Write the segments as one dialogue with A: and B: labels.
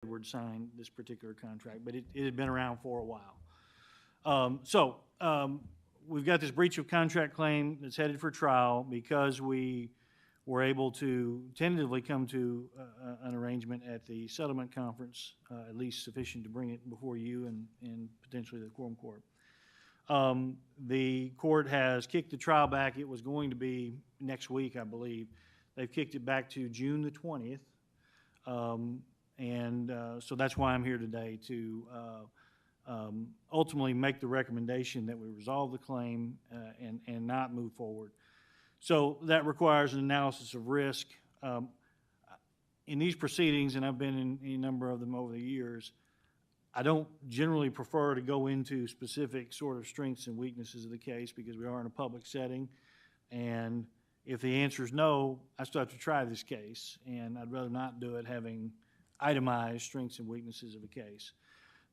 A: Edwards signed this particular contract, but it had been around for a while. We've got this breach of contract claim that's headed for trial because we were able to tentatively come to an arrangement at the settlement conference, at least sufficient to bring it before you and potentially the quorum court. The court has kicked the trial back. It was going to be next week, I believe. They've kicked it back to June the 20th. So that's why I'm here today to ultimately make the recommendation that we resolve the claim and not move forward. So that requires an analysis of risk. In these proceedings, and I've been in a number of them over the years, I don't generally prefer to go into specific sort of strengths and weaknesses of the case because we are in a public setting. And if the answer is no, I still have to try this case, and I'd rather not do it having itemized strengths and weaknesses of the case.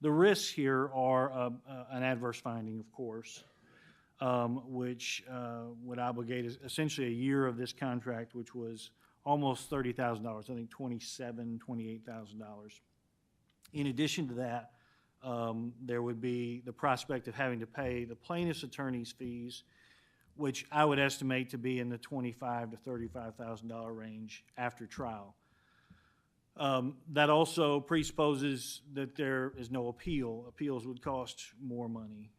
A: The risks here are an adverse finding, of course, which would obligate essentially a year of this contract, which was almost $30,000, I think $27,000, $28,000. In addition to that, there would be the prospect of having to pay the plaintiff's attorney's fees, which I would estimate to be in the $25,000 to $35,000 range after trial. That also presupposes that there is no appeal. Appeals would cost more money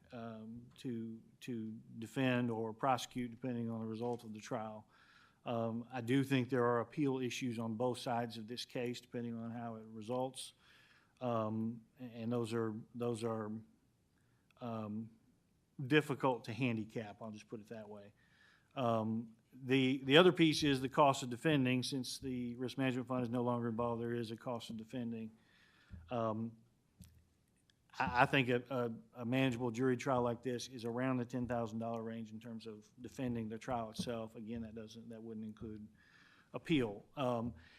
A: to defend or prosecute, depending on the result of the trial. I do think there are appeal issues on both sides of this case, depending on how it results, and those are difficult to handicap. I'll just put it that way. The other piece is the cost of defending. Since the risk management fund is no longer involved, there is a cost of defending. I think a manageable jury trial like this is around the $10,000 range in terms of defending the trial itself. Again, that wouldn't include appeal.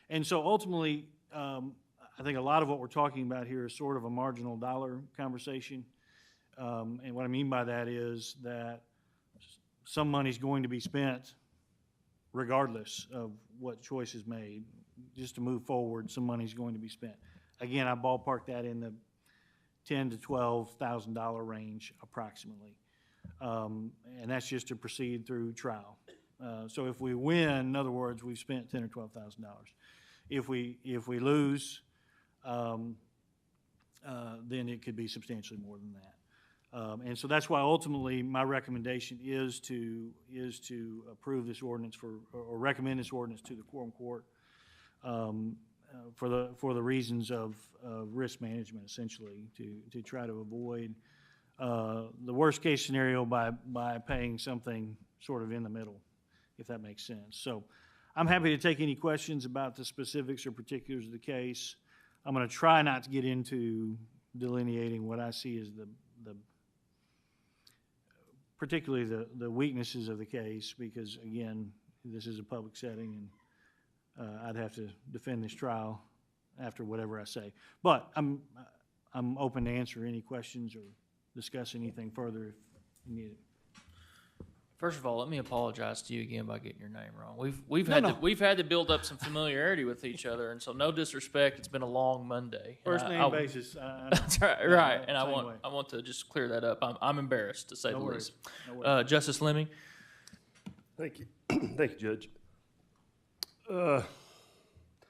A: And so ultimately, I think a lot of what we're talking about here is sort of a marginal dollar conversation. And what I mean by that is that some money is going to be spent regardless of what choice is made. Just to move forward, some money is going to be spent. Again, I ballpark that in the $10,000 to $12,000 range approximately. And that's just to proceed through trial. So if we win, in other words, we've spent $10,000 or $12,000. If we lose, then it could be substantially more than that. And so that's why ultimately my recommendation is to approve this ordinance or recommend this ordinance to the quorum court for the reasons of risk management, essentially, to try to avoid the worst case scenario by paying something sort of in the middle, if that makes sense. So I'm happy to take any questions about the specifics or particulars of the case. I'm going to try not to get into delineating what I see as the particularly the weaknesses of the case, because again, this is a public setting and I'd have to defend this trial after whatever I say. But I'm open to answer any questions or discuss anything further if you need it.
B: First of all, let me apologize to you again by getting your name wrong. We've had to build up some familiarity with each other, and so no disrespect. It's been a long Monday.
A: First name basis.
B: That's right, right. And I want to just clear that up. I'm embarrassed to say the least. No worries. Justice Lemming.
C: Thank you, thank you, Judge.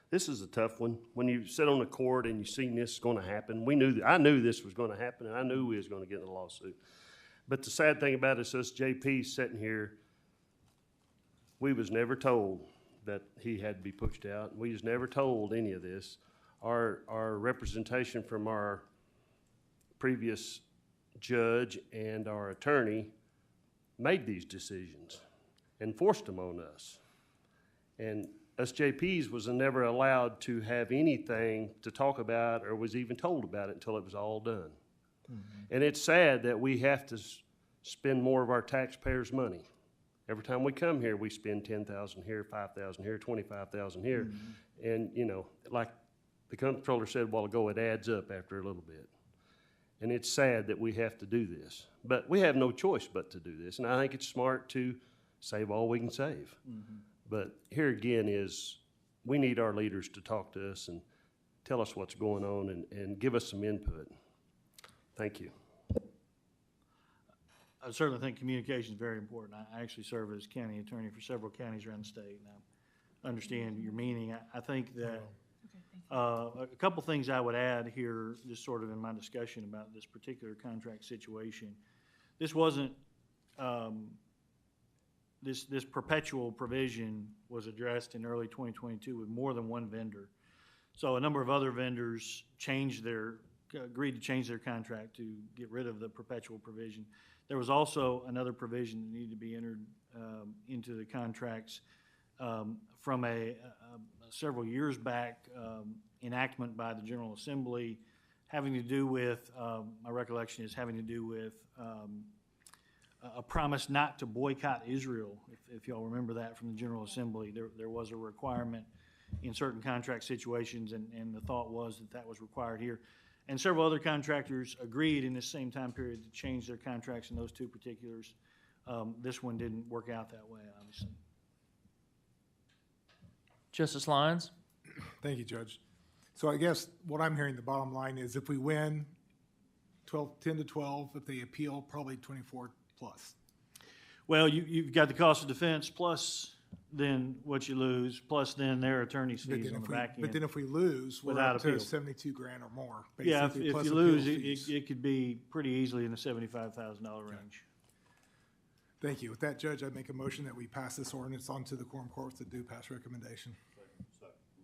C: This is a tough one. When you sit on the court and you seen this going to happen, I knew this was going to happen, and I knew we was going to get in a lawsuit. But the sad thing about it is us JPs sitting here, we was never told that he had to be pushed out. We was never told any of this. Our representation from our previous judge and our attorney made these decisions and forced them on us. And us JPs was never allowed to have anything to talk about or was even told about it until it was all done. Mm-hmm. And it's sad that we have to spend more of our taxpayers' money. Every time we come here, we spend $10,000 here, $5,000 here, $25,000 here. Mm-hmm. And, you know, like the comptroller said a while ago, it adds up after a little bit. And it's sad that we have to do this. But we have no choice but to do this. And I think it's smart to save all we can save. Mm-hmm. But here again is we need our leaders to talk to us and tell us what's going on and give us some input. Thank you.
A: I certainly think communication is very important. I actually serve as county attorney for several counties around the state, and I understand your meaning. I think that a couple things I would add here, just sort of in my discussion about this particular contract situation. This wasn't, this perpetual provision was addressed in early 2022 with more than one vendor. So a number of other vendors agreed to change their contract to get rid of the perpetual provision. There was also another provision that needed to be entered into the contracts from a several years back enactment by the General Assembly, having to do with, my recollection is having to do with a promise not to boycott Israel. If y'all remember that from the General Assembly, there was a requirement in certain contract situations, and the thought was that was required here. And several other contractors agreed in this same time period to change their contracts in those two particulars. This one didn't work out that way, obviously.
B: Justice Lyons?
D: Thank you, Judge. So I guess what I'm hearing, the bottom line is if we win 10 to 12, if they appeal, probably 24 plus.
A: Well, you've got the cost of defense plus then what you lose, plus then their attorney's fees on the back end.
D: But then if we lose, we're
A: Without
D: up to
A: appeal.
D: 72 grand or more.
A: Yeah, if
D: basically, plus
A: you
D: appeal
A: lose,
D: fees.
A: it could be pretty easily in the $75,000 range.
D: Thank you. With that, Judge, I make a motion that we pass this ordinance on to the quorum court with the due pass recommendation.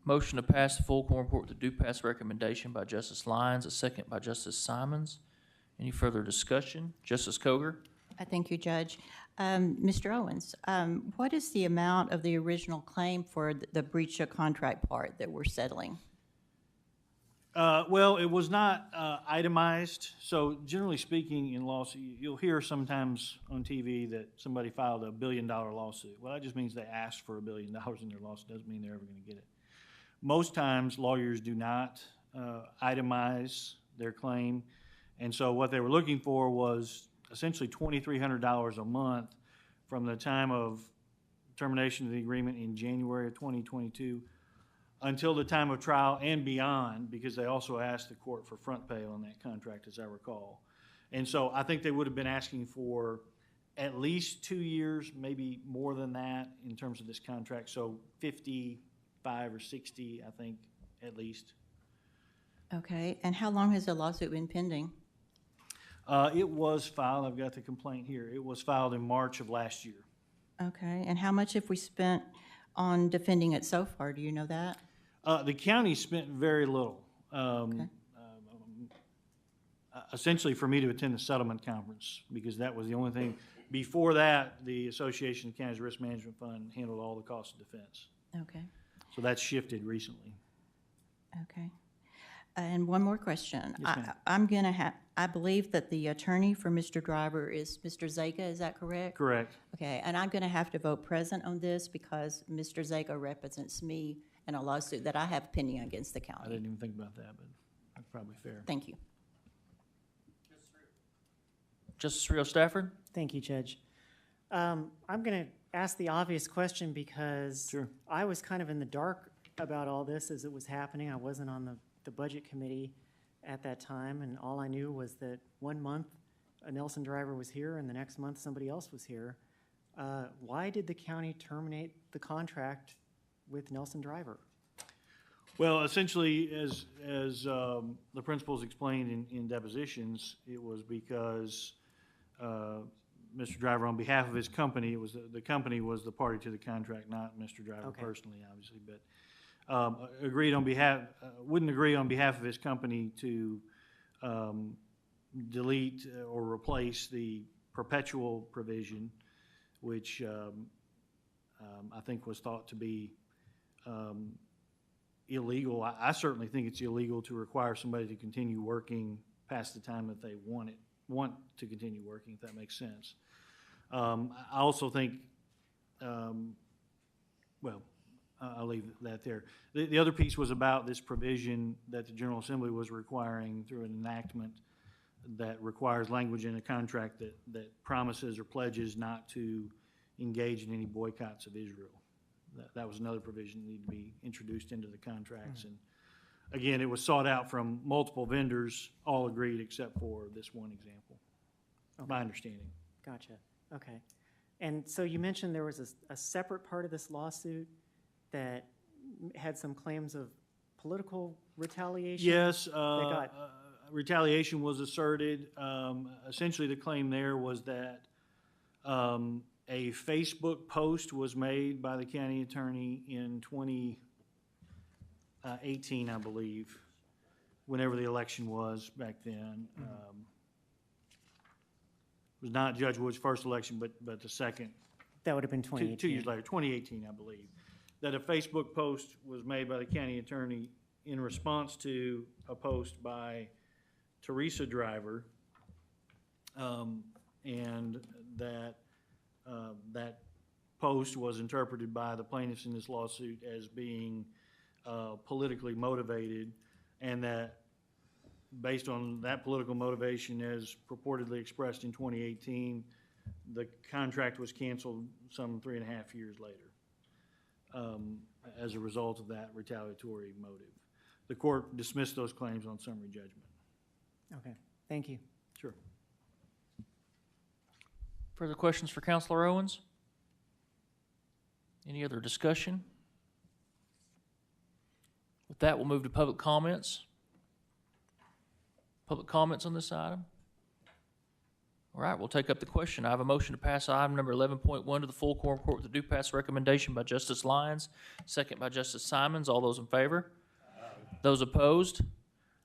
B: Motion to pass the full quorum court with the due pass recommendation by Justice Lyons, a second by Justice Simons. Any further discussion? Justice Coger?
E: Thank you, Judge. Mr. Owens, what is the amount of the original claim for the breach of contract part that we're settling?
A: Well, it was not itemized. So generally speaking, in lawsuit, you'll hear sometimes on TV that somebody filed a $1 billion lawsuit. Well, that just means they asked for $1 billion in their lawsuit. Doesn't mean they're ever going to get it. Most times, lawyers do not itemize their claim. And so what they were looking for was essentially $2,300 a month from the time of termination of the agreement in January of 2022 until the time of trial and beyond, because they also asked the court for front pay on that contract, as I recall. And so I think they would have been asking for at least 2 years, maybe more than that in terms of this contract. So 55 or 60, I think, at least.
E: Okay, and how long has the lawsuit been pending?
A: It was filed, I've got the complaint here, it was filed in March of last year.
E: Okay, and how much have we spent on defending it so far? Do you know that?
A: The county spent very little.
E: Okay.
A: Essentially for me to attend the settlement conference, because that was the only thing. Before that, the Association of Counties Risk Management Fund handled all the costs of defense.
E: Okay,
A: So that's shifted recently.
E: okay. And one more question.
A: Yes, ma'am.
E: I'm gonna have, I believe that the attorney for Mr. Driver is Mr. Zaka, is that correct?
A: Correct.
E: Okay, and I'm gonna have to vote present on this because Mr. Zaka represents me in a lawsuit that I have pending against the
A: I
E: county.
A: didn't even think about that, but that's probably fair.
E: Thank you.
B: Justice Rio Stafford?
F: Thank you, Judge. I'm going to ask the obvious question because
A: Sure.
F: I was kind of in the dark about all this as it was happening. I wasn't on the budget committee at that time, and all I knew was that 1 month a Nelson Driver was here and the next month somebody else was here. Why did the county terminate the contract with Nelson Driver?
A: Well, essentially, as the principals explained in depositions, it was because Mr. Driver, on behalf of his company, it was the company was the party to the contract, not Mr. Driver
F: Okay.
A: personally, obviously, but wouldn't agree on behalf of his company to delete or replace the perpetual provision, which I think was thought to be illegal. I certainly think it's illegal to require somebody to continue working past the time that they want to continue working, if that makes sense. I also think, well, I'll leave that there. The other piece was about this provision that the General Assembly was requiring through an enactment that requires language in a contract that promises or pledges not to engage in any boycotts of Israel. That was another provision that needed to be introduced into the contracts. And again, it was sought out from multiple vendors, all agreed except for this one example, my understanding.
F: Gotcha, okay. And so you mentioned there was a separate part of this lawsuit that had some claims of political retaliation?
A: Yes,
F: got-
A: retaliation was asserted. Essentially, the claim there was that a Facebook post was made by the county attorney in 2018, I believe, whenever the election was back then. It was not Judge Wood's first election, but the second,
F: That would have been 2018.
A: 2 years later, 2018, I believe, that a Facebook post was made by the county attorney in response to a post by Teresa Driver, and that that post was interpreted by the plaintiffs in this lawsuit as being politically motivated, and that based on that political motivation as purportedly expressed in 2018, the contract was canceled some 3.5 years later as a result of that retaliatory motive. The court dismissed those claims on summary judgment.
F: Okay, thank you.
A: Sure.
B: Further questions for Counselor Owens? Any other discussion? With that, we'll move to public comments. Public comments on this item? All right, we'll take up the question. I have a motion to pass item number 11.1 to the full quorum court with a due pass recommendation by Justice Lyons, second by Justice Simons. All those in favor? Those opposed?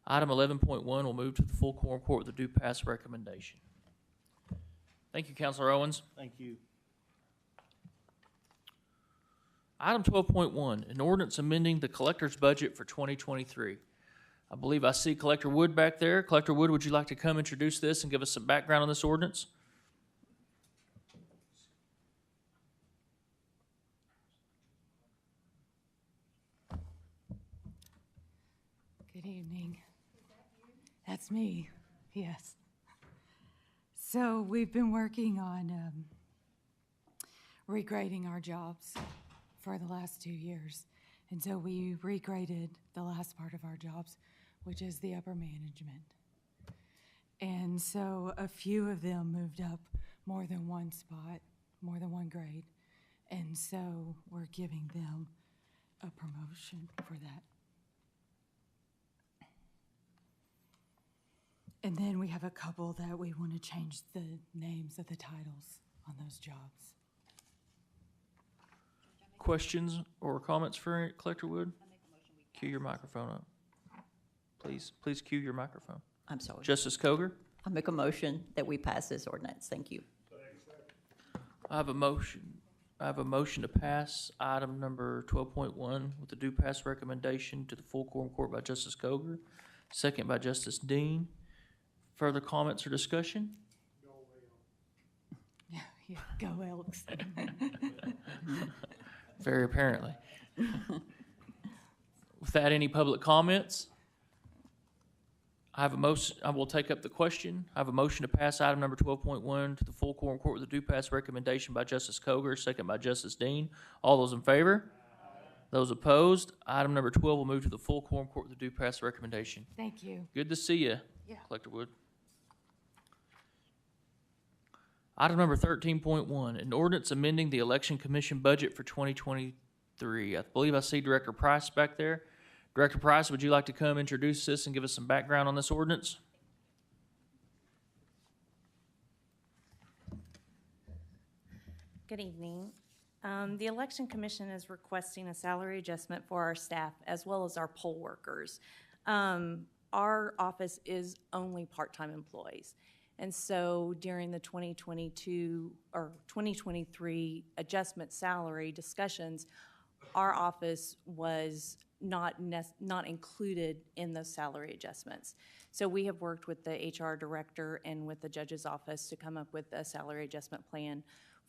B: Item 11.1 will move to the full quorum court with a due pass recommendation. Thank you, Counselor Owens.
A: Thank you.
B: Item 12.1, an ordinance amending the collector's budget for 2023. I believe I see Collector Wood back there. Collector Wood, would you like to come introduce this and give us some background on this ordinance?
G: Good evening. That's me, yes. So we've been working on regrading our jobs for the last 2 years. And so we regraded the last part of our jobs, which is the upper management. And so a few of them moved up more than one spot, more than one grade. And so we're giving them a promotion for that. And then we have a couple that we want to change the names of the titles on those jobs.
B: Questions or comments for Collector Wood? Cue your microphone up. Please cue your microphone.
E: I'm sorry.
B: Justice Coger?
E: I'll make a motion that we pass this ordinance. Thank you.
B: I have a motion to pass item number 12.1 with the due pass recommendation to the full quorum court by Justice Coger, second by Justice Dean. Further comments or discussion?
G: Yeah, go Elks.
B: Very apparently. Without any public comments, I will take up the question. I have a motion to pass item number 12.1 to the full quorum court with a due pass recommendation by Justice Coger, second by Justice Dean. All those in favor? Those opposed? Item number 12 will move to the full quorum court with a due pass recommendation.
G: Thank you.
B: Good to see you,
G: Yeah.
B: Collector Wood. Item number 13.1, an ordinance amending the Election Commission budget for 2023. I believe I see Director Price back there. Director Price, would you like to come introduce this and give us some background on this ordinance?
H: Good evening. The Election Commission is requesting a salary adjustment for our staff as well as our poll workers. Our office is only part-time employees. And so during the 2022 or 2023 adjustment salary discussions, our office was not included in those salary adjustments. So we have worked with the HR director and with the judge's office to come up with a salary adjustment plan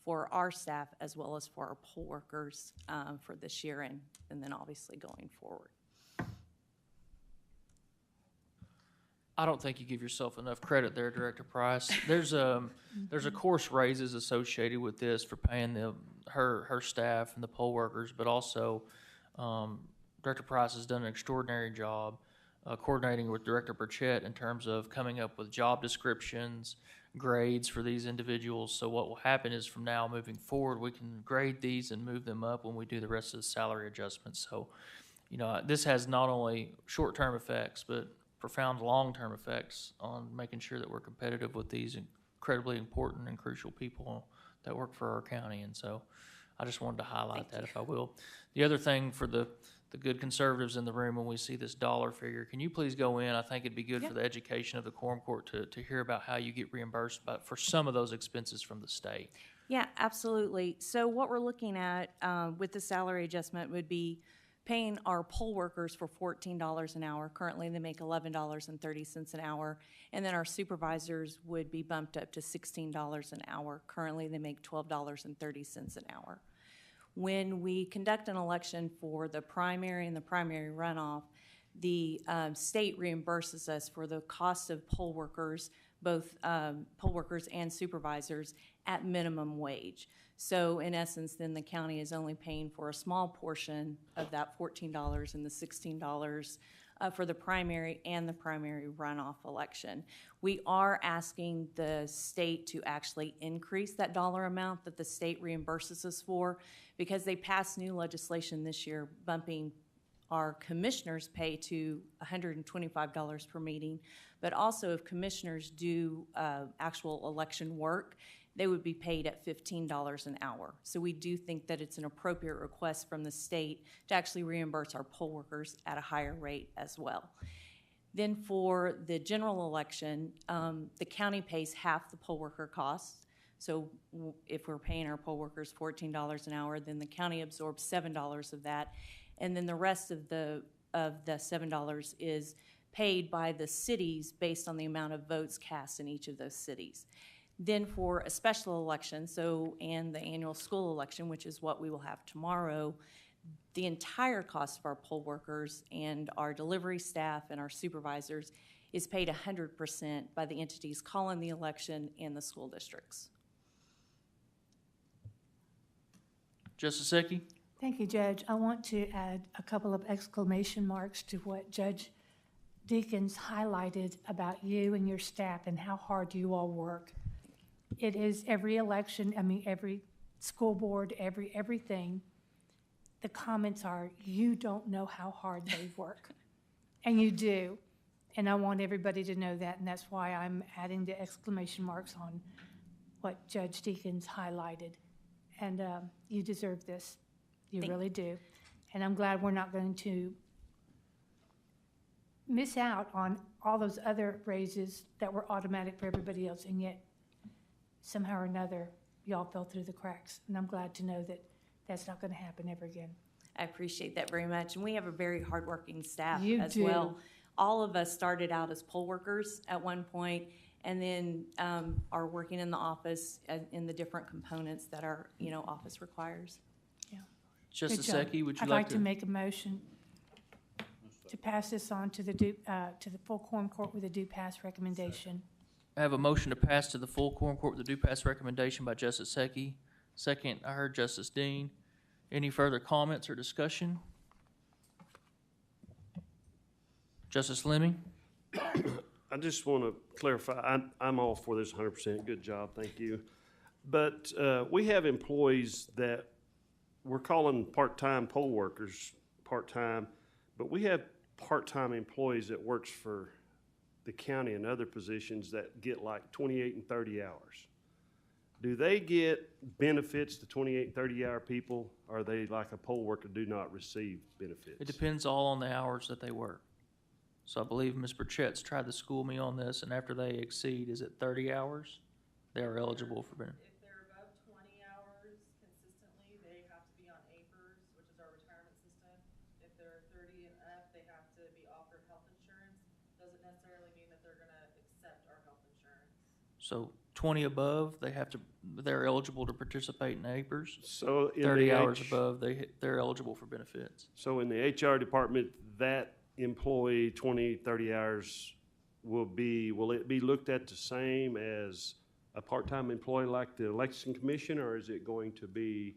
H: for our staff as well as for our poll workers for this year and then obviously going forward.
B: I don't think you give yourself enough credit there, Director Price. There's a course raises associated with this for paying her staff and the poll workers, but also Director Price has done an extraordinary job coordinating with Director Burchett in terms of coming up with job descriptions, grades for these individuals. So what will happen is from now moving forward, we can grade these and move them up when we do the rest of the salary adjustments. So, you know, this has not only short-term effects, but profound long-term effects on making sure that we're competitive with these incredibly important and crucial people that work for our county. And so I just wanted to highlight that, if I will. The other thing for the good conservatives in the room, when we see this dollar figure, can you please go in? I think it'd be good for the education of the quorum court to hear about how you get reimbursed for some of those expenses from the state.
H: Yeah, absolutely. So what we're looking at with the salary adjustment would be paying our poll workers for $14 an hour. Currently, they make $11.30 an hour. And then our supervisors would be bumped up to $16 an hour. Currently, they make $12.30 an hour. When we conduct an election for the primary and the primary runoff, the state reimburses us for the cost of poll workers, both poll workers and supervisors, at minimum wage. So in essence, then the county is only paying for a small portion of that $14 and the $16 for the primary and the primary runoff election. We are asking the state to actually increase that dollar amount that the state reimburses us for, because they passed new legislation this year bumping our commissioners' pay to $125 per meeting, but also if commissioners do actual election work, they would be paid at $15 an hour. So we do think that it's an appropriate request from the state to actually reimburse our poll workers at a higher rate as well. Then for the general election, the county pays half the poll worker costs. So if we're paying our poll workers $14 an hour, then the county absorbs $7 of that. And then the rest of the $7 is paid by the cities based on the amount of votes cast in each of those cities. Then for a special election, and the annual school election, which is what we will have tomorrow, the entire cost of our poll workers and our delivery staff and our supervisors is paid 100% by the entities calling the election and the school districts.
B: Justice Zeki?
I: Thank you, Judge. I want to add a couple of exclamation marks to what Judge Deakins highlighted about you and your staff and how hard you all work. It is every election, every school board, everything. The comments are, you don't know how hard they work. And you do. And I want everybody to know that, and that's why I'm adding the exclamation marks on what Judge Deakins highlighted. And you deserve this. You really do. And I'm glad we're not going to miss out on all those other raises that were automatic for everybody else, and yet somehow or another, y'all fell through the cracks. And I'm glad to know that that's not going to happen ever again.
H: I appreciate that very much. And we have a very hardworking staff as
I: do.
H: well. All of us started out as poll workers at one point, and then are working in the office in the different components that our office requires.
I: Yeah.
B: Justice
I: Good job.
B: Zeki, would you
I: I'd
B: like
I: like to make a motion to pass this on to the full quorum court with a due pass recommendation.
B: I have a motion to pass to the full quorum court with a due pass recommendation by Justice Zeki. Second, I heard Justice Dean. Any further comments or discussion? Justice Fleming?
C: I just want to clarify, I'm all for this 100%. Good job, thank you. But we have employees that we're calling part-time poll workers, part-time, but we have part-time employees that works for the county and other positions that get like 28 and 30 hours. Do they get benefits, the 28 and 30-hour people, or are they like a poll worker do not receive benefits?
B: It depends all on the hours that they work. So I believe Ms. Burchett's tried to school me on this, and after they exceed, is it 30 hours? They are eligible for benefits.
J: If they're above 20 hours consistently, they have to be on APERS, which is our retirement system. If they're 30 and up, they have to be offered health insurance. Doesn't necessarily mean that they're gonna accept our health insurance.
B: So 20 above, they're eligible to participate in APERS.
C: So in
B: 30
C: the
B: hours above, they're eligible for benefits.
C: So in the HR department, that employee, 20, 30 hours, will it be looked at the same as a part-time employee like the election commission, or is it going to be,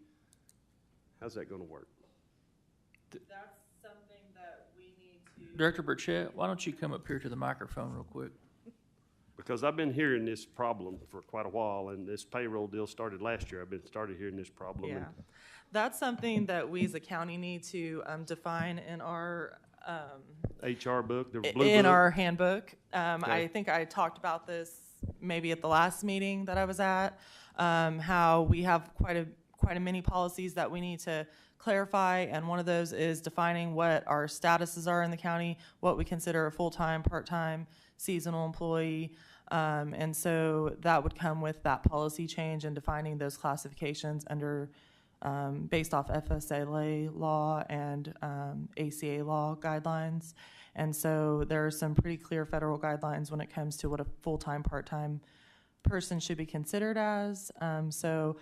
C: how's that going to work?
J: That's something
B: Director Burchett, why don't you come up here to the microphone real quick?
C: Because I've been hearing this problem for quite a while, and this payroll deal started last year. I've been started hearing this problem.
J: Yeah,
C: and
J: that's something that we as a county need to define in our
C: HR book, the blue
J: in
C: book.
J: our handbook. I
C: Okay.
J: think I talked about this maybe at the last meeting that I was at, how we have quite a many policies that we need to clarify, and one of those is defining what our statuses are in the county, what we consider a full-time, part-time, seasonal employee. And so that would come with that policy change and defining those classifications under based off FSLA law and ACA law guidelines. And so there are some pretty clear federal guidelines when it comes to what a full-time, part-time person should be considered as. So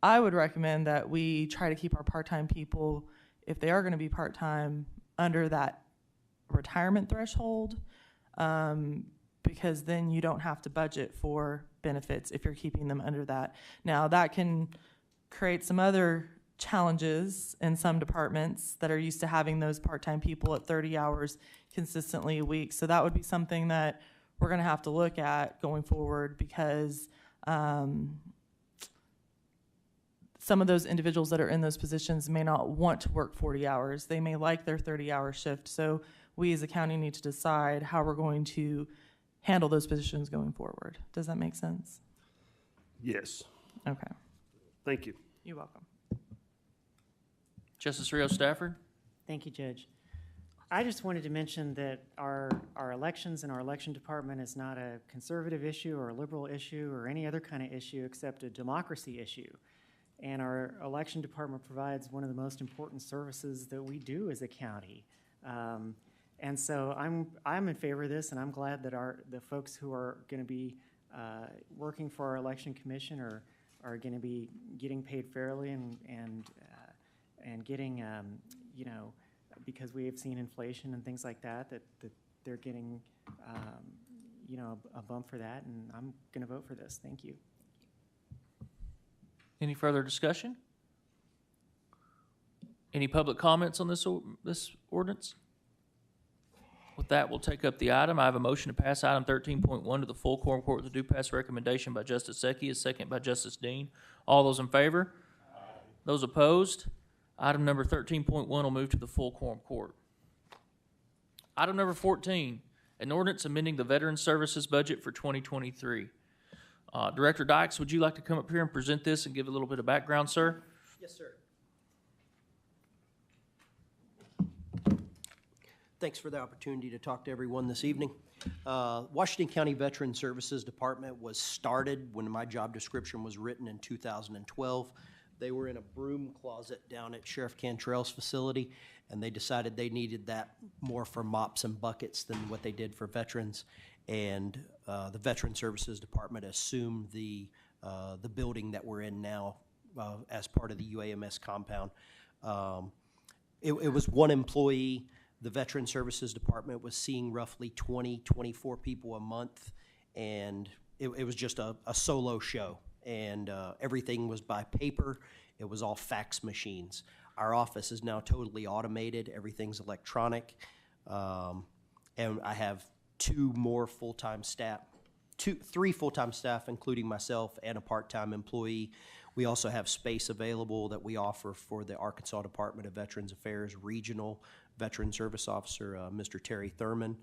J: I would recommend that we try to keep our part-time people, if they are going to be part-time, under that retirement threshold, because then you don't have to budget for benefits if you're keeping them under that. Now, that can create some other challenges in some departments that are used to having those part-time people at 30 hours consistently a week. So that would be something that we're going to have to look at going forward, because some of those individuals that are in those positions may not want to work 40 hours. They may like their 30-hour shift. So we as a county need to decide how we're going to handle those positions going forward. Does that make sense?
C: Yes.
J: Okay.
C: Thank you.
J: You're welcome.
B: Justice Rios Stafford?
F: Thank you, Judge. I just wanted to mention that our elections and our election department is not a conservative issue or a liberal issue or any other kind of issue except a democracy issue. And our election department provides one of the most important services that we do as a county. And so I'm in favor of this, and I'm glad that the folks who are going to be working for our election commission are going to be getting paid fairly and getting because we have seen inflation and things like that they're getting a bump for that, and I'm going to vote for this. Thank you.
B: Any further discussion? Any public comments on this ordinance? With that, we'll take up the item. I have a motion to pass item 13.1 to the full quorum court with a due pass recommendation by Justice Secchi, a second by Justice Dean. All those in favor? Aye. Those opposed? Item number 13.1 will move to the full quorum court. Item number 14, an ordinance amending the Veterans Services budget for 2023. Director Dykes, would you like to come up here and present this and give a little bit of background, sir?
K: Yes, sir. Thanks for the opportunity to talk to everyone this evening. Washington County Veterans Services Department was started when my job description was written in 2012. They were in a broom closet down at Sheriff Cantrell's facility, and they decided they needed that more for mops and buckets than what they did for veterans. And the Veterans Services Department assumed the building that we're in now as part of the UAMS compound. It was one employee. The Veterans Services Department was seeing roughly 24 people a month, and it was just a solo show. And everything was by paper. It was all fax machines. Our office is now totally automated. Everything's electronic. And I have three full-time staff, including myself and a part-time employee. We also have space available that we offer for the Arkansas Department of Veterans Affairs Regional Veteran Service Officer, Mr. Terry Thurman.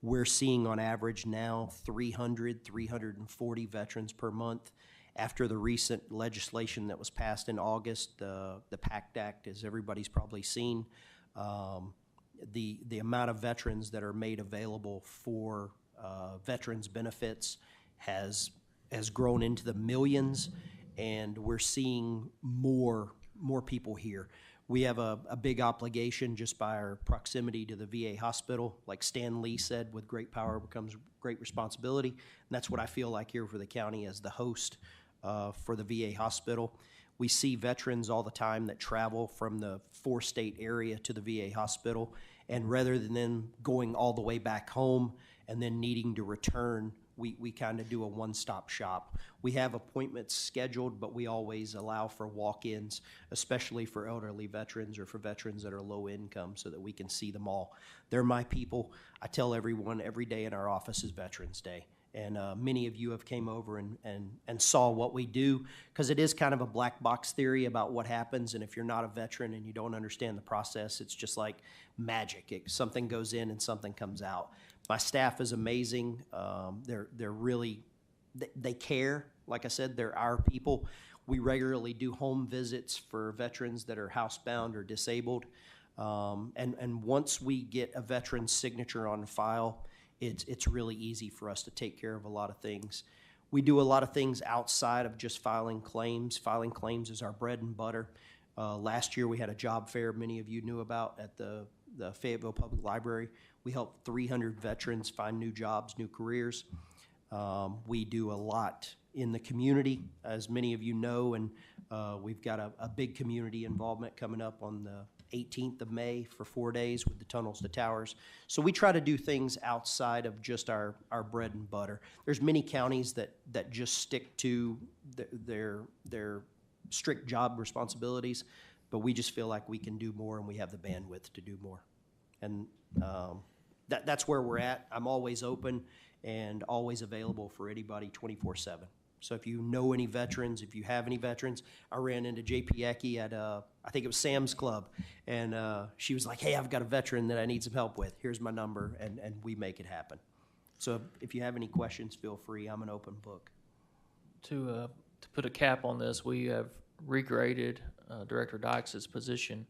K: We're seeing on average now 340 veterans per month. After the recent legislation that was passed in August, the PACT Act, as everybody's probably seen, the amount of veterans that are made available for veterans benefits has grown into the millions, and we're seeing more people here. We have a big obligation just by our proximity to the VA hospital. Like Stan Lee said, with great power becomes great responsibility, and that's what I feel like here for the county as the host for the VA hospital. We see veterans all the time that travel from the 4-state area to the VA hospital, and rather than them going all the way back home and then needing to return, we kind of do a one-stop shop. We have appointments scheduled, but we always allow for walk-ins, especially for elderly veterans or for veterans that are low income, so that we can see them all. They're my people. I tell everyone every day in our office is Veterans Day. And many of you have came over and saw what we do, because it is kind of a black box theory about what happens. And if you're not a veteran and you don't understand the process, it's just like magic. Something goes in and something comes out. My staff is amazing. They're really, they care. Like I said, they're our people. We regularly do home visits for veterans that are housebound or disabled. And once we get a veteran's signature on file, it's really easy for us to take care of a lot of things. We do a lot of things outside of just filing claims. Filing claims is our bread and butter. Last year we had a job fair many of you knew about at the Fayetteville Public Library. We helped 300 veterans find new jobs, new careers. We do a lot in the community, as many of you know, and we've got a big community involvement coming up on the 18th of May for 4 days with the Tunnels to Towers. So we try to do things outside of just our bread and butter. There's many counties that just stick to their strict job responsibilities, but we just feel like we can do more and we have the bandwidth to do more. And that's where we're at. I'm always open and always available for anybody 24/7. So if you know any veterans, if you have any veterans, I ran into JP Eckey at, I think it was Sam's Club, and she was like, hey, I've got a veteran that I need some help with. Here's my number, and we make it happen. So if you have any questions, feel free. I'm an open book.
B: To put a cap on this, we have regraded Director Dykes' position,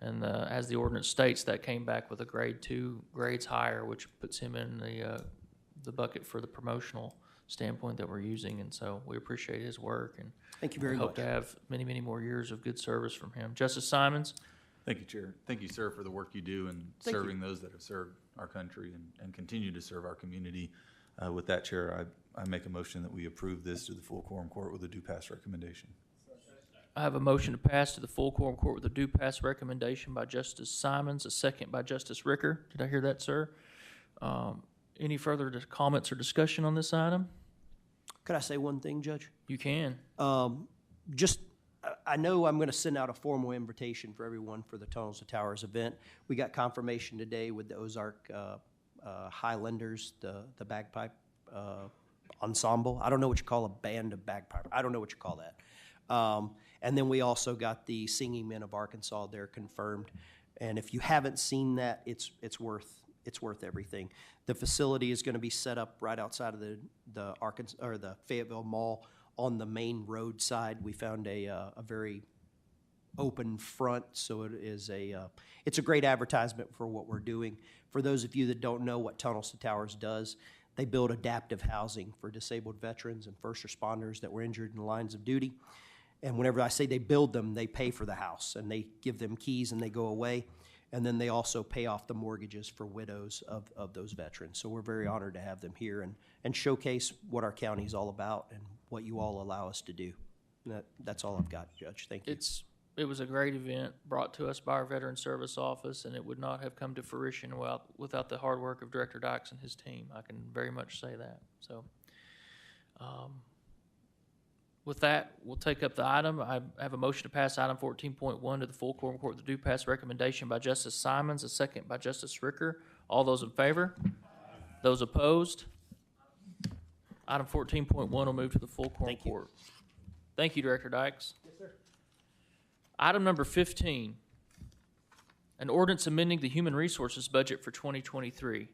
B: and as the ordinance states, that came back with a grade 2 grades higher, which puts him in the bucket for the promotional standpoint that we're using, and so we appreciate his work, and
K: thank you very
B: we hope
K: much.
B: to have many, many more years of good service from him. Justice Simons?
L: Thank you, Chair. Thank you, sir, for the work you do in serving those that have served our country and continue to serve our community. With that, Chair, I make a motion that we approve this to the full quorum court with a due pass recommendation.
B: I have a motion to pass to the full quorum court with a due pass recommendation by Justice Simons, a second by Justice Ricker. Did I hear that, sir? Any further comments or discussion on this item?
K: Could I say one thing, Judge?
B: You can.
K: I know I'm going to send out a formal invitation for everyone for the Tunnels to Towers event. We got confirmation today with the Ozark Highlanders, the bagpipe ensemble. I don't know what you call a band of bagpipe. I don't know what you call that. And then we also got the Singing Men of Arkansas. They're confirmed. And if you haven't seen that, it's worth everything. The facility is going to be set up right outside of the Arkansas or the Fayetteville Mall on the main road side. We found a very open front, so it's a great advertisement for what we're doing. For those of you that don't know what Tunnels to Towers does, they build adaptive housing for disabled veterans and first responders that were injured in the lines of duty. And whenever I say they build them, they pay for the house and they give them keys and they go away. And then they also pay off the mortgages for widows of those veterans. So we're very honored to have them here and showcase what our county is all about and what you all allow us to do. And that's all I've got, Judge. Thank you.
B: It was a great event brought to us by our Veteran Service Office, and it would not have come to fruition without the hard work of Director Dykes and his team. I can very much say that. So with that, we'll take up the item. I have a motion to pass item 14.1 to the full quorum court with a due pass recommendation by Justice Simons, a second by Justice Ricker. All those in favor? Those opposed? Item 14.1 will move to the full quorum court. Thank you, Director Dykes.
K: Yes, sir.
B: Item number 15, an ordinance amending the human resources budget for 2023.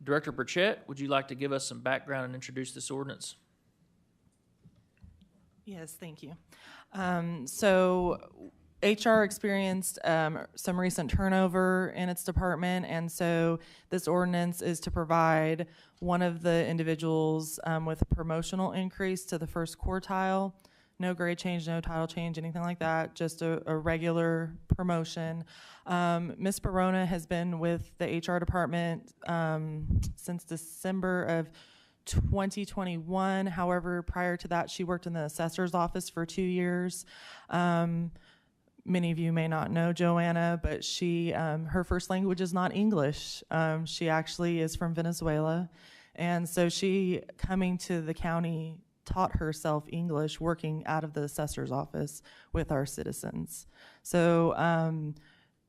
B: Director Burchett, would you like to give us some background and introduce this ordinance?
J: Yes, thank you. So HR experienced some recent turnover in its department, and so this ordinance is to provide one of the individuals with a promotional increase to the first quartile. No grade change, no title change, anything like that, just a regular promotion. Ms. Barona has been with the HR department since December of 2021. However, prior to that, she worked in the assessor's office for 2 years. many of you may not know Joanna, but she, her first language is not English. She actually is from Venezuela. And so she, coming to the county, taught herself English working out of the assessor's office with our citizens. So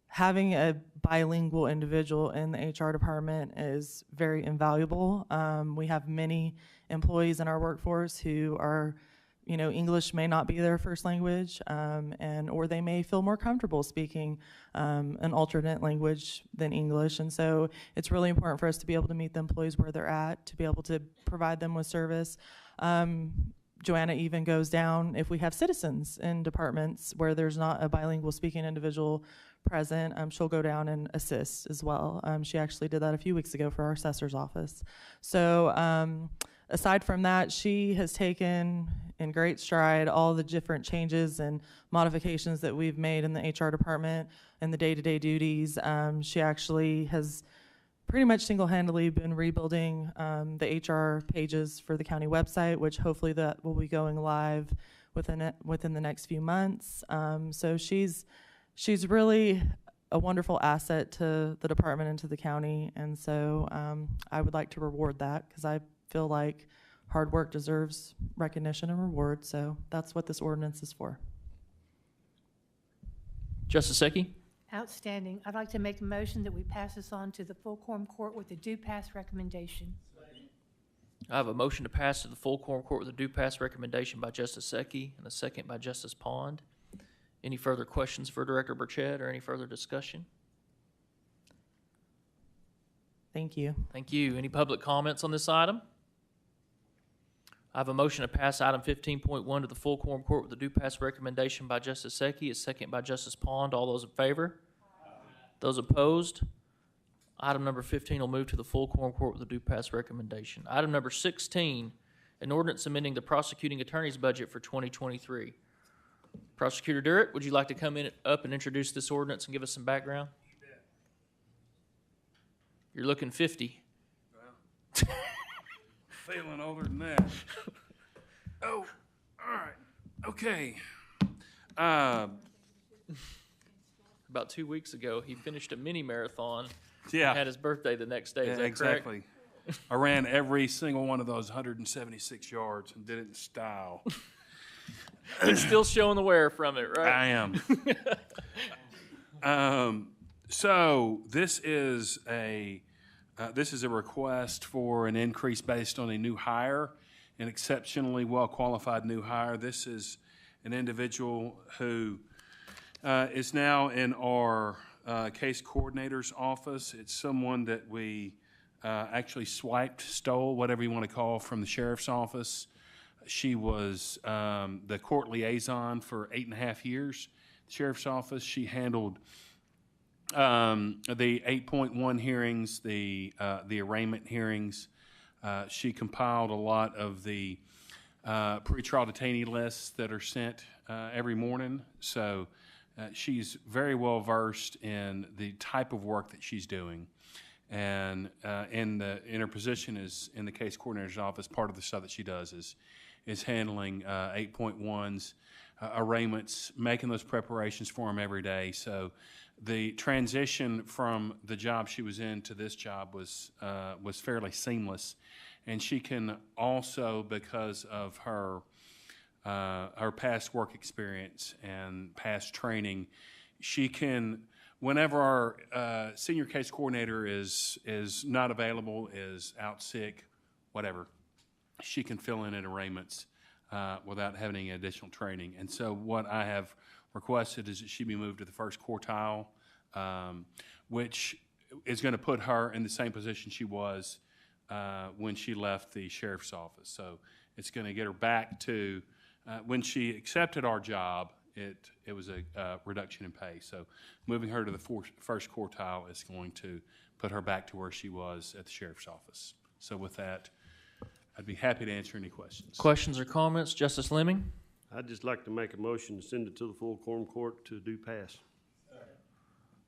J: having a bilingual individual in the HR department is very invaluable. We have many employees in our workforce who are, you know, English may not be their first language, or they may feel more comfortable speaking an alternate language than English. And so it's really important for us to be able to meet the employees where they're at, to be able to provide them with service. Joanna even goes down if we have citizens in departments where there's not a bilingual speaking individual present, she'll go down and assist as well. She actually did that a few weeks ago for our assessor's office. So aside from that, she has taken in great stride all the different changes and modifications that we've made in the HR department and the day-to-day duties. She actually has pretty much single-handedly been rebuilding the HR pages for the county website, which hopefully that will be going live within the next few months. So she's really a wonderful asset to the department and to the county, and so I would like to reward that because I feel like hard work deserves recognition and reward, so that's what this ordinance is for.
B: Justice Secchi?
I: Outstanding. I'd like to make a motion that we pass this on to the full quorum court with a due pass recommendation.
B: I have a motion to pass to the full quorum court with a due pass recommendation by Justice Secchi and a second by Justice Pond. Any further questions for Director Burchett or any further discussion?
J: Thank you.
B: Thank you. Any public comments on this item? I have a motion to pass item 15.1 to the full quorum court with a due pass recommendation by Justice Secchi, a second by Justice Pond. All those in favor? Aye. Those opposed? Item number 15 will move to the full quorum court with a due pass recommendation. Item number 16, an ordinance amending the prosecuting attorney's budget for 2023. Prosecutor Durrett, would you like to come up and introduce this ordinance and give us some background? You bet. You're looking 50.
M: Well, feeling older than that. Oh, all right. Okay.
B: About 2 weeks ago, he finished a mini marathon.
M: Yeah.
B: And had his birthday the next day. Is that
M: exactly.
B: correct?
M: I ran every single one of those 176 yards and did it in style.
B: It's still showing the wear from it, right?
M: I am. So this is a request for an increase based on a new hire, an exceptionally well-qualified new hire. This is an individual who is now in our case coordinator's office. It's someone that we actually stole, whatever you want to call, from the sheriff's office. She was the court liaison for 8.5 years. The sheriff's office. She handled the 8.1 hearings, the arraignment hearings. She compiled a lot of the pretrial detainee lists that are sent every morning. So she's very well versed in the type of work that she's doing. And in her position is in the case coordinator's office, part of the stuff that she does is handling 8.1s, arraignments, making those preparations for them every day. So the transition from the job she was in to this job was fairly seamless. And she can also, because of her past work experience and past training, she can, whenever our senior case coordinator is not available, is out sick, whatever, she can fill in at arraignments without having any additional training. And so what I have requested is that she be moved to the first quartile, which is going to put her in the same position she was when she left the sheriff's office. So it's going to get her back to, when she accepted our job, it was a reduction in pay. So moving her to the first quartile is going to put her back to where she was at the sheriff's office. So with that, I'd be happy to answer any questions.
B: Questions or comments? Justice Lemming?
C: I'd just like to make a motion to send it to the full quorum court to do pass.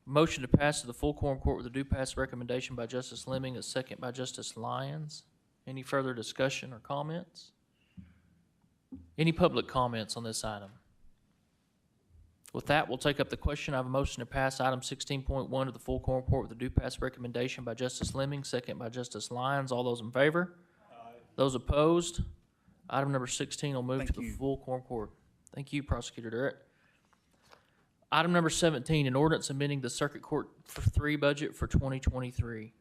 B: Motion to pass to the full quorum court with a due pass recommendation by Justice Lemming, a second by Justice Lyons. Any further discussion or comments? Any public comments on this item? With that, we'll take up the question. I have a motion to pass item 16.1 to the full quorum report with a due pass recommendation by Justice Lemming, second by Justice Lyons. All those in favor? Those opposed? Item number 16 will move to the full quorum court. Thank you, Prosecutor Durrett. Item number 17, an ordinance amending the Circuit Court 3 budget for 2023.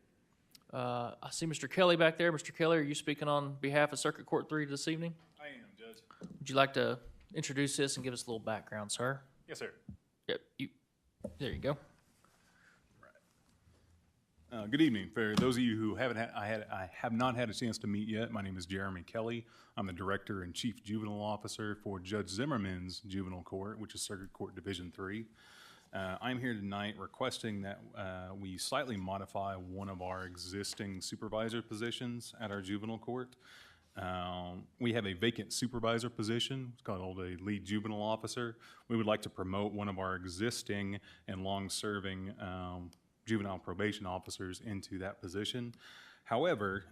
B: I see Mr. Kelly back there. Mr. Kelly, are you speaking on behalf of Circuit Court 3 this evening?
N: I am, Judge.
B: Would you like to introduce this and give us a little background, sir?
N: Yes, sir.
B: Yep. There you go.
N: Good evening. For those of you who I have not had a chance to meet yet, my name is Jeremy Kelly. I'm the Director and Chief Juvenile Officer for Judge Zimmerman's Juvenile Court, which is Circuit Court Division 3. I'm here tonight requesting that we slightly modify one of our existing supervisor positions at our juvenile court. We have a vacant supervisor position. It's called a lead juvenile officer. We would like to promote one of our existing and long-serving juvenile probation officers into that position. However,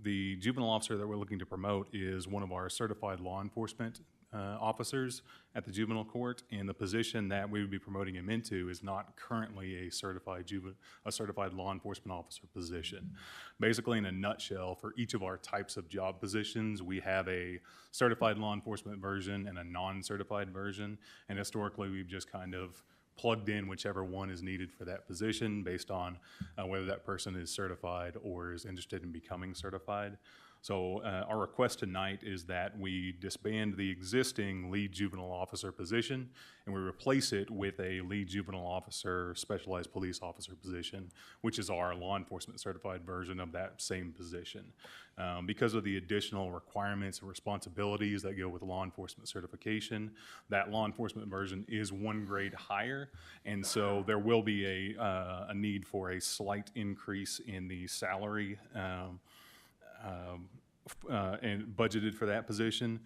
N: the juvenile officer that we're looking to promote is one of our certified law enforcement officers at the juvenile court, and the position that we would be promoting him into is not currently a certified law enforcement officer position. Basically, in a nutshell, for each of our types of job positions, we have a certified law enforcement version and a non-certified version, and historically we've just kind of plugged in whichever one is needed for that position based on whether that person is certified or is interested in becoming certified. So our request tonight is that we disband the existing lead juvenile officer position and we replace it with a lead juvenile officer specialized police officer position, which is our law enforcement certified version of that same position. Because of the additional requirements and responsibilities that go with law enforcement certification, that law enforcement version is one grade higher, and so there will be a need for a slight increase in the salary and budgeted for that position.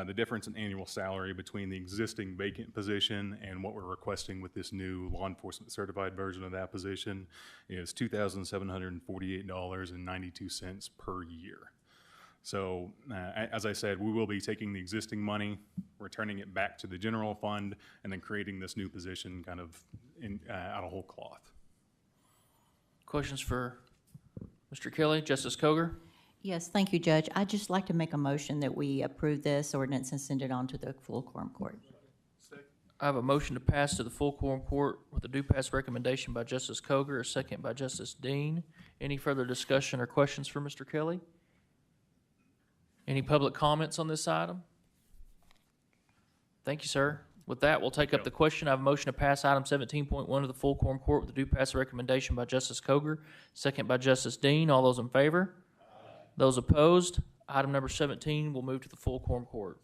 N: The difference in annual salary between the existing vacant position and what we're requesting with this new law enforcement certified version of that position is $2,748.92 per year. So as I said, we will be taking the existing money, returning it back to the general fund, and then creating this new position kind of out of whole cloth.
B: Questions for Mr. Kelly? Justice Coger?
E: Yes, thank you, Judge. I'd just like to make a motion that we approve this ordinance and send it on to the full quorum court.
B: I have a motion to pass to the full quorum court with a due pass recommendation by Justice Coger, a second by Justice Dean. Any further discussion or questions for Mr. Kelly? Any public comments on this item? Thank you, sir. With that, we'll take up the question. I have a motion to pass item 17.1 to the full quorum court with a due pass recommendation by Justice Coger, second by Justice Dean. All those in favor? Those opposed? Item number 17 will move to the full quorum court.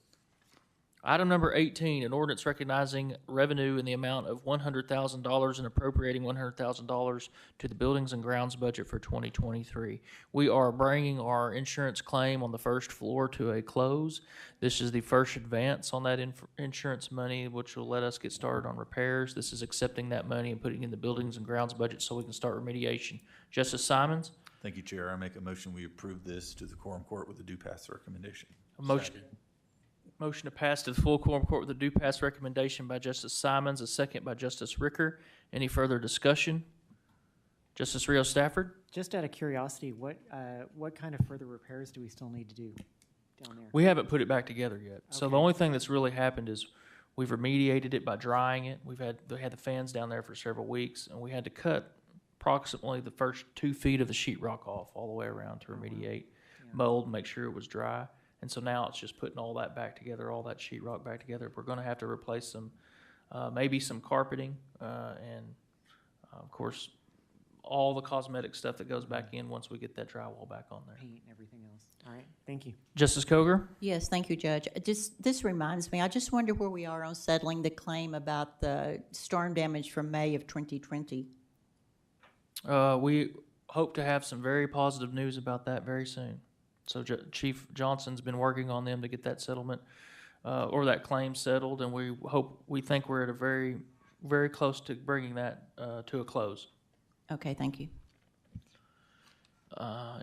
B: Item number 18, an ordinance recognizing revenue in the amount of $100,000 and appropriating $100,000 to the Buildings and Grounds budget for 2023. We are bringing our insurance claim on the first floor to a close. This is the first advance on that insurance money, which will let us get started on repairs. This is accepting that money and putting it in the Buildings and Grounds budget so we can start remediation. Justice Simons?
L: Thank you, Chair. I make a motion we approve this to the quorum court with a due pass recommendation.
B: Motion to pass to the full quorum court with a due pass recommendation by Justice Simons, a second by Justice Ricker. Any further discussion? Justice Rio Stafford?
F: Just out of curiosity, what kind of further repairs do we still need to do down there?
B: We haven't put it back together yet. So the only thing that's really happened is we've remediated it by drying it. We had the fans down there for several weeks, and we had to cut approximately the first 2 feet of the sheetrock off all the way around to remediate mold, make sure it was dry. And so now it's just putting all that back together, all that sheetrock back together. We're going to have to replace some, maybe some carpeting, and of course, all the cosmetic stuff that goes back in once we get that drywall back on there.
F: Paint and everything else. All right, thank you.
B: Justice Coger?
E: Yes, thank you, Judge. This reminds me, I just wonder where we are on settling the claim about the storm damage from May of 2020.
B: We hope to have some very positive news about that very soon. So Chief Johnson's been working on them to get that settlement or that claim settled, and we think we're at a very, very close to bringing that to a close.
E: Okay, thank you.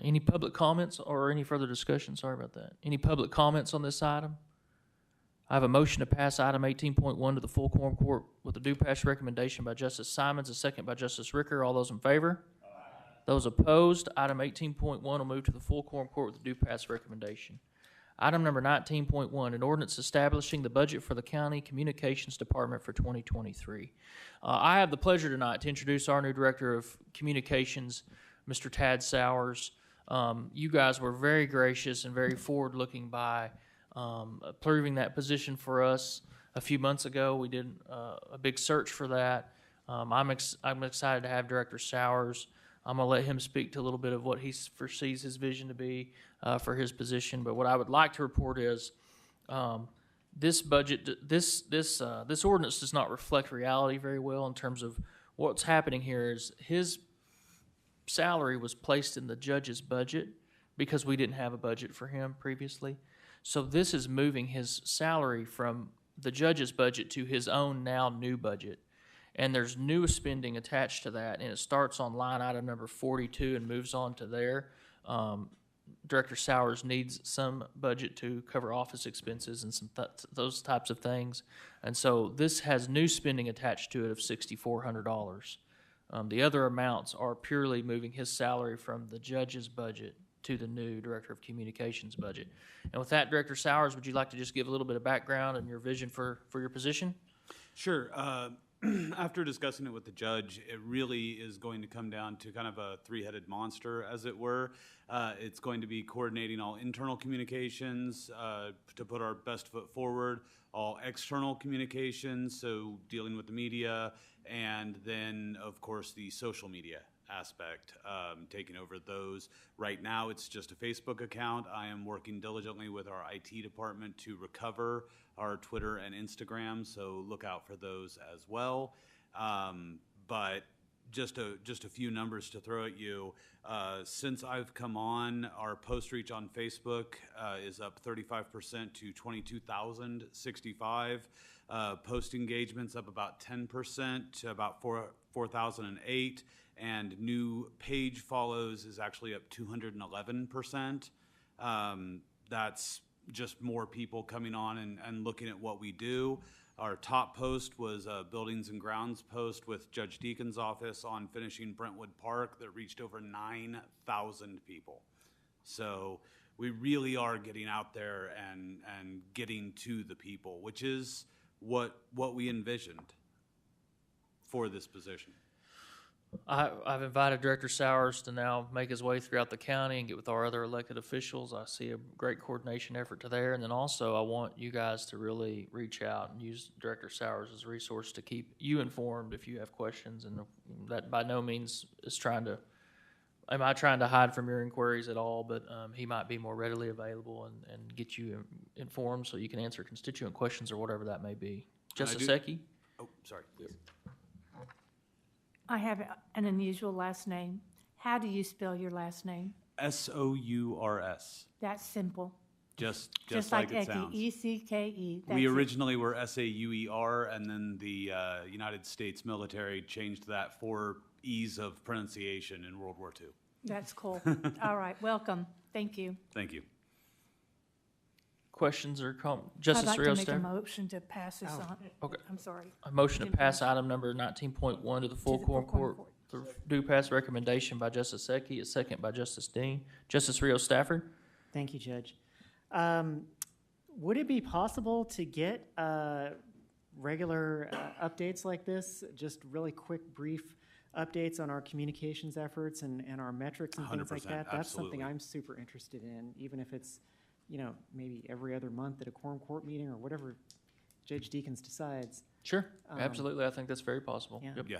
B: Any public comments or any further discussion? Sorry about that. Any public comments on this item? I have a motion to pass item 18.1 to the full quorum court with a due pass recommendation by Justice Simons, a second by Justice Ricker. All those in favor? Those opposed, item 18.1 will move to the full quorum court with a due pass recommendation. Item number 19.1, an ordinance establishing the budget for the county communications department for 2023. I have the pleasure tonight to introduce our new director of communications, Mr. Tad Sowers. You guys were very gracious and very forward-looking by approving that position for us a few months ago. We did a big search for that. I'm excited to have Director Sowers. I'm going to let him speak to a little bit of what he foresees his vision to be for his position. But what I would like to report is this budget, this ordinance does not reflect reality very well in terms of what's happening here. Is his salary was placed in the judge's budget because we didn't have a budget for him previously. So this is moving his salary from the judge's budget to his own now new budget. And there's new spending attached to that, and it starts on line item number 42 and moves on to there. Director Sowers needs some budget to cover office expenses and some those types of things. And so this has new spending attached to it of $6,400. The other amounts are purely moving his salary from the judge's budget to the new Director of Communications budget. And with that, Director Sowers, would you like to just give a little bit of background and your vision for your position?
O: Sure. After discussing it with the judge, it really is going to come down to kind of a three-headed monster, as it were. It's going to be coordinating all internal communications to put our best foot forward, all external communications, so dealing with the media, and then, of course, the social media aspect, taking over those. Right now, it's just a Facebook account. I am working diligently with our IT department to recover our Twitter and Instagram, so look out for those as well. But just a few numbers to throw at you. Since I've come on, our post reach on Facebook is up 35% to 22,065. Post engagements up about 10% to about 4,008. And new page follows is actually up 211%. That's just more people coming on and looking at what we do. Our top post was a Buildings and Grounds post with Judge Deacon's office on finishing Brentwood Park that reached over 9,000 people. So we really are getting out there and getting to the people, which is what we envisioned for this position.
B: I've invited Director Sowers to now make his way throughout the county and get with our other elected officials. I see a great coordination effort to there. And then also I want you guys to really reach out and use Director Sowers as a resource to keep you informed if you have questions. And that by no means is am I trying to hide from your inquiries at all, but he might be more readily available and get you informed so you can answer constituent questions or whatever that may be. Justice Ecke?
O: Oh, sorry. Yes.
I: I have an unusual last name. How do you spell your last name?
O: Sours.
I: That's simple.
O: Just
I: like
O: it
I: Ecke,
O: sounds.
I: E-C-K-E.
O: We originally were S-A-U-E-R, and then the United States military changed that for ease of pronunciation in World War II.
I: That's cool. All right, welcome. Thank you.
O: Thank you.
B: Questions or comments? Justice
I: I'd like
B: Rios
I: to make a
B: there?
I: motion to pass this on.
B: Okay.
I: I'm sorry.
B: A motion to pass item number 19.1 to the full quorum court. The due pass recommendation by Justice Ecke, a second by Justice Dean. Justice Rios Stafford?
F: Thank you, Judge. Would it be possible to get regular updates like this, just really quick, brief updates on our communications efforts and our metrics and things like that? That's
O: absolutely.
F: something I'm super interested in, even if it's, maybe every other month at a quorum court meeting or whatever Judge Deakins decides.
B: Sure, absolutely. I think that's very possible.
F: Yeah.
B: Yep.
O: Yeah.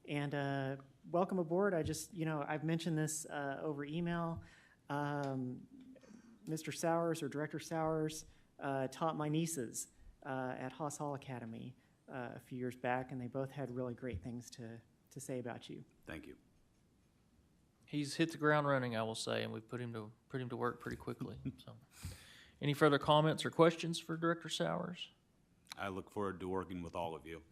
F: And welcome aboard. I've mentioned this over email. Mr. Sowers or Director Sowers taught my nieces at Haas Hall Academy a few years back, and they both had really great things to say about you.
O: Thank you.
B: He's hit the ground running, I will say, and we've put him to work pretty quickly. So, any further comments or questions for Director Sowers?
O: I look forward to working with all of you.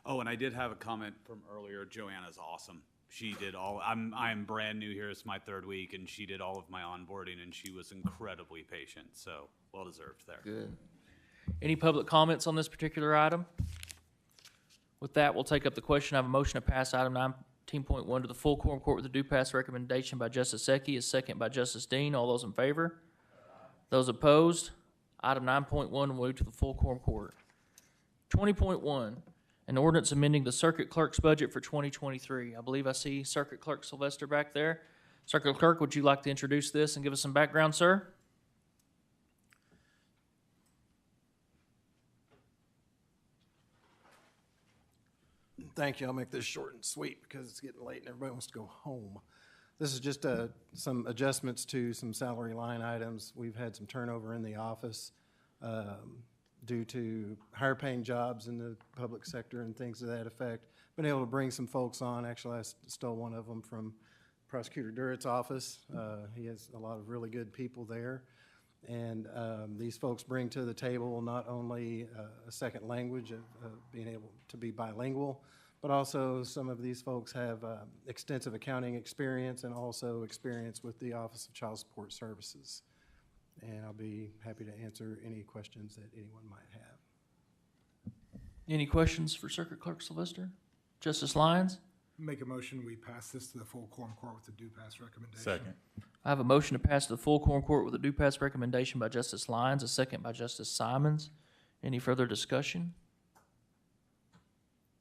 O: Oh, and I did have a comment from earlier. Joanna's awesome. She did I'm brand new here. It's my third week, and she did all of my onboarding, and she was incredibly patient. So well deserved there.
B: Good. Any public comments on this particular item? With that, we'll take up the question. I have a motion to pass item 19.1 to the full quorum court with a due pass recommendation by Justice Zeki, a second by Justice Dean. All those in favor? Those opposed? Item 9.1 will move to the full quorum court. 20.1, an ordinance amending the circuit clerk's budget for 2023. I believe I see Circuit Clerk Sylvester back there. Circuit Clerk, would you like to introduce this and give us some background, sir?
P: Thank you. I'll make this short and sweet because it's getting late and everybody wants to go home. This is just some adjustments to some salary line items. We've had some turnover in the office due to higher paying jobs in the public sector and things to that effect. Been able to bring some folks on. Actually, I stole one of them from Prosecutor Durrett's office. He has a lot of really good people there. And these folks bring to the table not only a second language of being able to be bilingual, but also some of these folks have extensive accounting experience and also experience with the Office of Child Support Services. And I'll be happy to answer any questions that anyone might have.
B: Any questions for Circuit Clerk Sylvester? Justice Lyons?
D: Make a motion, we pass this to the full quorum court with a due pass recommendation.
N: Second.
B: I have a motion to pass to the full quorum court with a due pass recommendation by Justice Lyons, a second by Justice Simons. Any further discussion?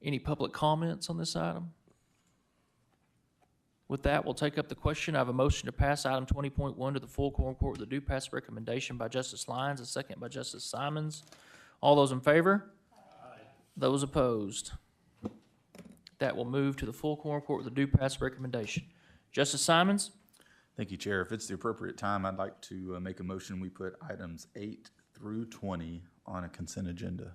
B: Any public comments on this item? With that, we'll take up the question. I have a motion to pass item 20.1 to the full quorum court with a due pass recommendation by Justice Lyons, a second by Justice Simons. All those in favor? Aye. Those opposed? That will move to the full quorum court with a due pass recommendation. Justice Simons?
L: Thank you, Chair. If it's the appropriate time, I'd like to make a motion. We put items 8 through 20 on a consent agenda.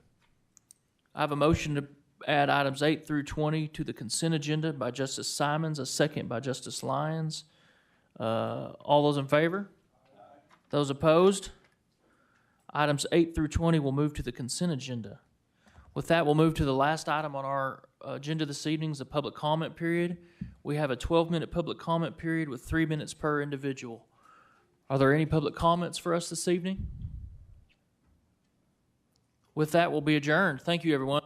B: I have a motion to add items 8 through 20 to the consent agenda by Justice Simons, a second by Justice Lyons. All those in favor? Aye. Those opposed? Items 8 through 20 will move to the consent agenda. With that, we'll move to the last item on our agenda this evening, is the public comment period. We have a 12-minute public comment period with 3 minutes per individual. Are there any public comments for us this evening? With that, we'll be adjourned. Thank you, everyone.